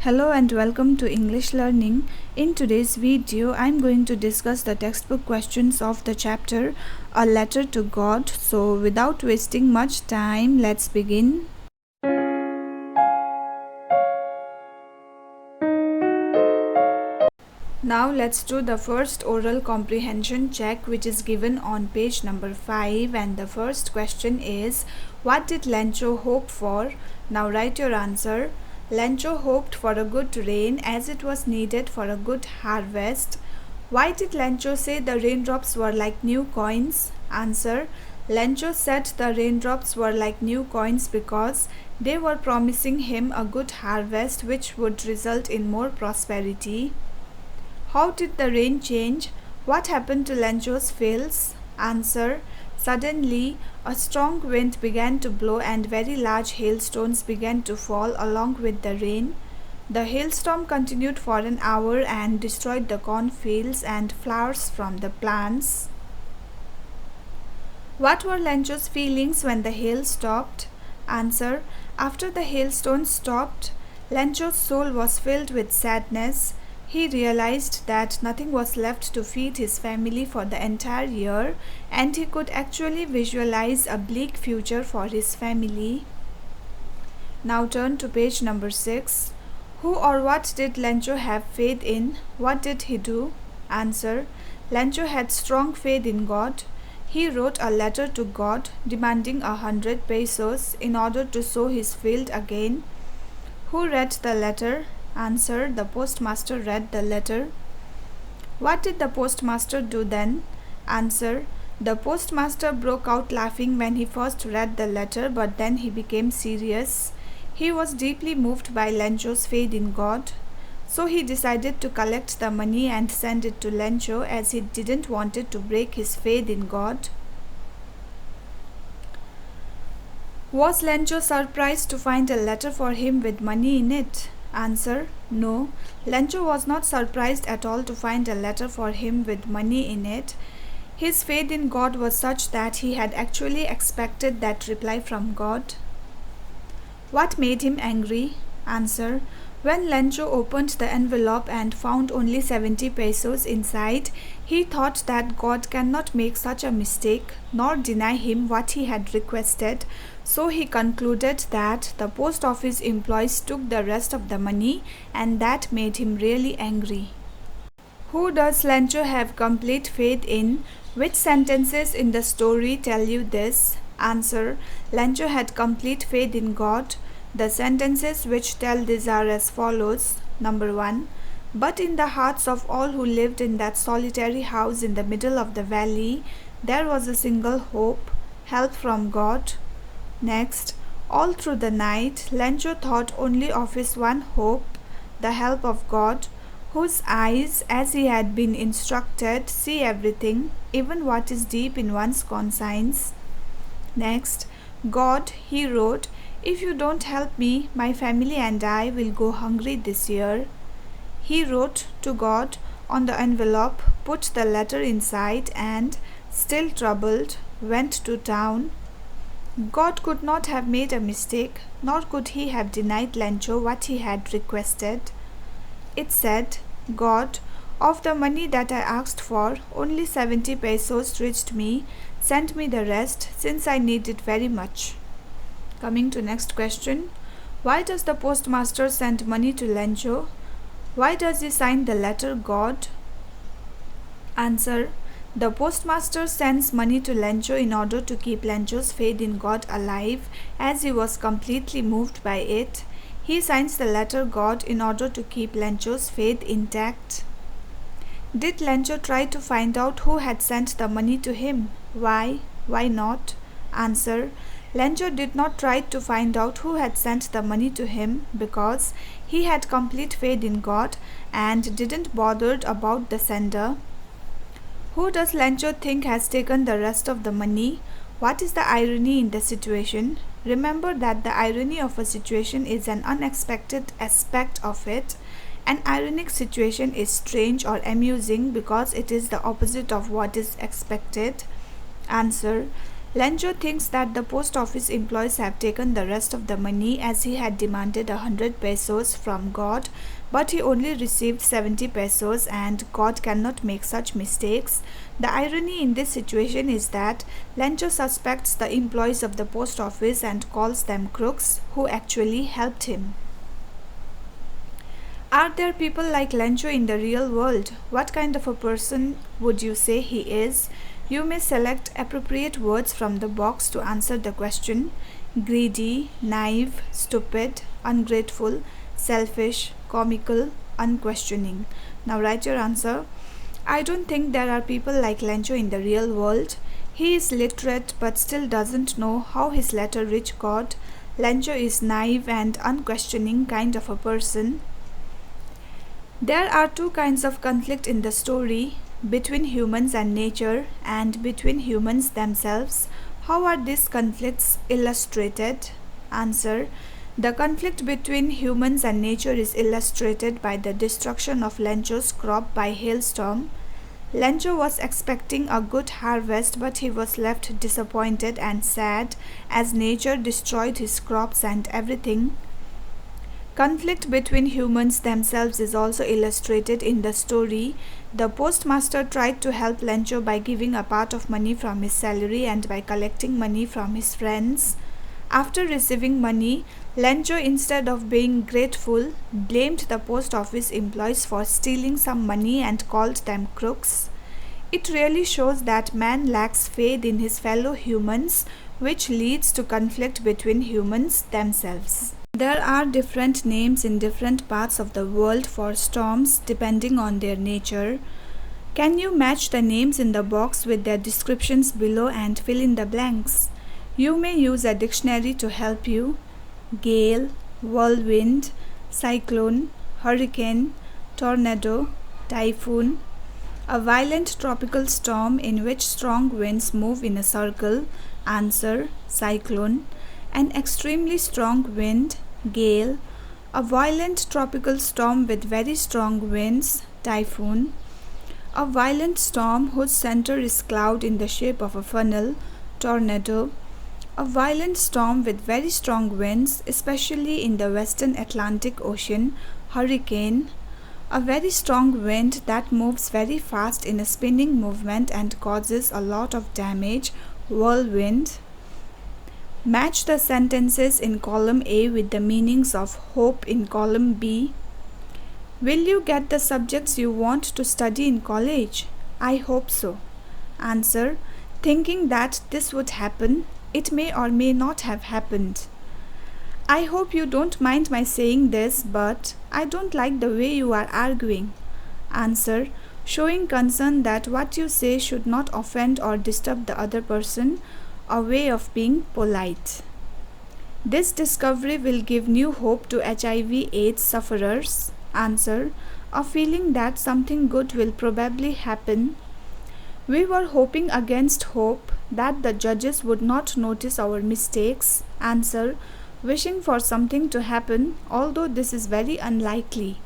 Hello and welcome to English Learning. In today's video, I'm going to discuss the textbook questions of the chapter A Letter to God. So without wasting much time, let's begin. Now let's do the first oral comprehension check, which is given on page number 5, and the first question is, what did Lenjo hope for? Now write your answer. Lenjo hoped for a good rain as it was needed for a good harvest. Why did Lenjo say the raindrops were like new coins? Answer. Lenjo said the raindrops were like new coins because they were promising him a good harvest which would result in more prosperity. How did the rain change? What happened to Lenjo's fields? Answer. Suddenly, a strong wind began to blow and very large hailstones began to fall along with the rain. The hailstorm continued for an hour and destroyed the cornfields and flowers from the plants. What were Lenjo's feelings when the hail stopped? Answer. After the hailstones stopped, Lenjo's soul was filled with sadness. He realized that nothing was left to feed his family for the entire year, and he could actually visualize a bleak future for his family. Now turn to page number 6. Who or what did Lenjo have faith in? What did he do? Answer. Lenjo had strong faith in God. He wrote a letter to God demanding 100 pesos in order to sow his field again. Who read the letter? Answer. The postmaster read the letter. What did the postmaster do then? Answer. The postmaster broke out laughing when he first read the letter, but then he became serious. He was deeply moved by Lenjo's faith in God. So he decided to collect the money and send it to Lenjo as he didn't want it to break his faith in God. Was Lenjo surprised to find a letter for him with money in it? Answer. No. Lenjo was not surprised at all to find a letter for him with money in it. His faith in God was such that he had actually expected that reply from God. What made him angry? Answer. When Lenjo opened the envelope and found only 70 pesos inside, he thought that God cannot make such a mistake nor deny him what he had requested. So he concluded that the post office employees took the rest of the money, and that made him really angry. Who does Lenjo have complete faith in? Which sentences in the story tell you this? Answer. Lenjo had complete faith in God. The sentences which tell this are as follows. Number 1. But in the hearts of all who lived in that solitary house in the middle of the valley, there was a single hope, help from God. Next, all through the night, Lenjo thought only of his one hope, the help of God, whose eyes, as he had been instructed, see everything, even what is deep in one's conscience. Next, God, he wrote, if you don't help me, my family and I will go hungry this year. He wrote to God on the envelope, put the letter inside, and, still troubled, went to town. God could not have made a mistake, nor could he have denied Lenjo what he had requested. It said, God, of the money that I asked for, only 70 pesos reached me. Send me the rest, since I need it very much. Coming to next question. Why does the postmaster send money to Lenjo? Why does he sign the letter God? Answer. The postmaster sends money to Lenjo in order to keep Lenjo's faith in God alive, as he was completely moved by it. He signs the letter God in order to keep Lenjo's faith intact. Did Lenjo try to find out who had sent the money to him? Why? Why not? Answer. Lenjo did not try to find out who had sent the money to him because he had complete faith in God and didn't bother about the sender. Who does Lenjo think has taken the rest of the money? What is the irony in the situation? Remember that the irony of a situation is an unexpected aspect of it. An ironic situation is strange or amusing because it is the opposite of what is expected. Answer. Lenjo thinks that the post office employees have taken the rest of the money as he had demanded 100 pesos from God, but he only received 70 pesos and God cannot make such mistakes. The irony in this situation is that Lenjo suspects the employees of the post office and calls them crooks who actually helped him. Are there people like Lenjo in the real world? What kind of a person would you say he is? You may select appropriate words from the box to answer the question. Greedy, naive, stupid, ungrateful, selfish, comical, unquestioning. Now write your answer. I don't think there are people like Lenjo in the real world. He is literate but still doesn't know how his letter reached God. Lenjo is naive and unquestioning kind of a person. There are two kinds of conflict in the story, between humans and nature and between humans themselves. How are these conflicts illustrated? Answer. The conflict between humans and nature is illustrated by the destruction of Lenjo's crop by hailstorm. Lenjo was expecting a good harvest, but he was left disappointed and sad as nature destroyed his crops and everything. Conflict between humans themselves is also illustrated in the story. The postmaster tried to help Lenjo by giving a part of money from his salary and by collecting money from his friends. After receiving money, Lenjo, instead of being grateful, blamed the post office employees for stealing some money and called them crooks. It really shows that man lacks faith in his fellow humans, which leads to conflict between humans themselves. There are different names in different parts of the world for storms depending on their nature. Can you match the names in the box with their descriptions below and fill in the blanks? You may use a dictionary to help you. Gale, whirlwind, cyclone, hurricane, tornado, typhoon. A violent tropical storm in which strong winds move in a circle. Answer, cyclone. An extremely strong wind, gale. A violent tropical storm with very strong winds, typhoon. A violent storm whose center is cloud in the shape of a funnel, tornado. A violent storm with very strong winds, especially in the western Atlantic Ocean, hurricane. A very strong wind that moves very fast in a spinning movement and causes a lot of damage, whirlwind. Match the sentences in column A with the meanings of hope in column B. Will you get the subjects you want to study in college? I hope so. Answer. Thinking that this would happen, it may or may not have happened. I hope you don't mind my saying this, but I don't like the way you are arguing. Answer. Showing concern that what you say should not offend or disturb the other person, a way of being polite. This discovery will give new hope to HIV/AIDS sufferers. Answer. A feeling that something good will probably happen. We were hoping against hope that the judges would not notice our mistakes. Answer. Wishing for something to happen, although this is very unlikely.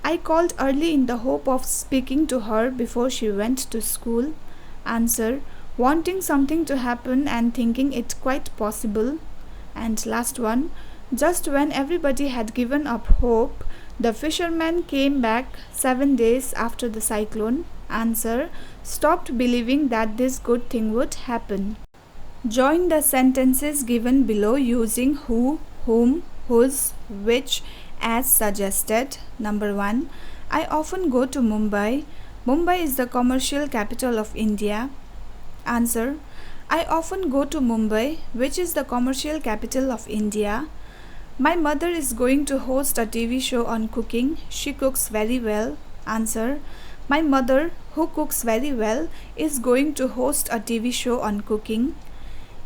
I called early in the hope of speaking to her before she went to school. Answer. Wanting something to happen and thinking it quite possible. And last one, just when everybody had given up hope, the fisherman came back 7 days after the cyclone. Answer. Stopped believing that this good thing would happen. Join the sentences given below using who, whom, whose, which as suggested. Number 1. I often go to Mumbai. Mumbai is the commercial capital of India. Answer. I often go to Mumbai, which is the commercial capital of India. My mother is going to host a TV show on cooking. She cooks very well. Answer. My mother, who cooks very well, is going to host a TV show on cooking.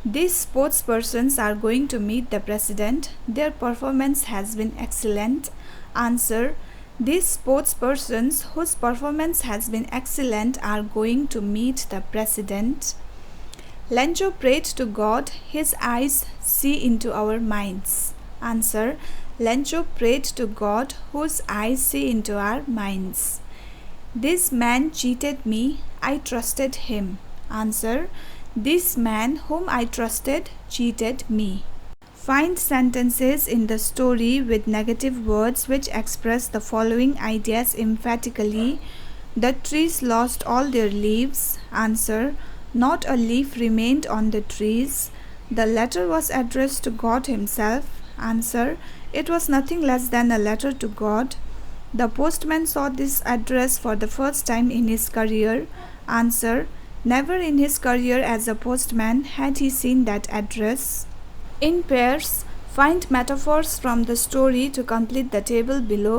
These sportspersons are going to meet the president. Their performance has been excellent. Answer. These sportspersons whose performance has been excellent are going to meet the president. Lenjo prayed to God. His eyes see into our minds. Answer. Lenjo prayed to God, whose eyes see into our minds. This man cheated me. I trusted him. Answer. This man whom I trusted cheated me. Find sentences in the story with negative words which express the following ideas emphatically. The trees lost all their leaves. Answer: not a leaf remained on the trees. The letter was addressed to God himself. Answer: it was nothing less than a letter to God. The postman saw this address for the first time in his career. Answer: never in his career as a postman had he seen that address. In pairs, find metaphors from the story to complete the table below.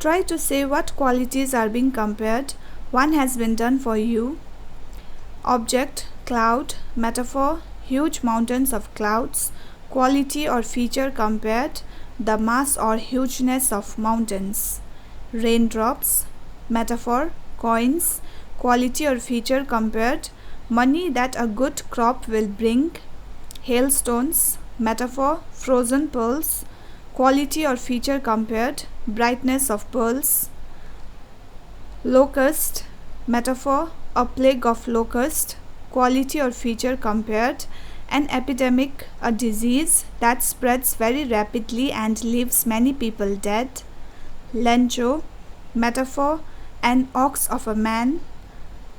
Try to say what qualities are being compared. One has been done for you. Object, cloud, metaphor, huge mountains of clouds. Quality or feature compared, the mass or hugeness of mountains. Raindrops, metaphor, coins. Quality or feature compared, money that a good crop will bring. Hailstones, metaphor, frozen pearls. Quality or feature compared, brightness of pearls. Locust, metaphor, a plague of locust. Quality or feature compared, an epidemic, a disease that spreads very rapidly and leaves many people dead. Lenjo, metaphor, an ox of a man.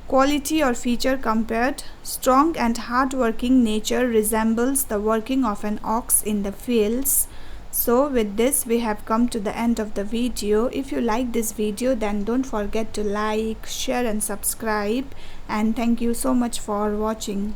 Quality or feature compared, strong and hard-working nature resembles the working of an ox in the fields. So with this we have come to the end of the video. If you like this video, then don't forget to like, share and subscribe, and thank you so much for watching.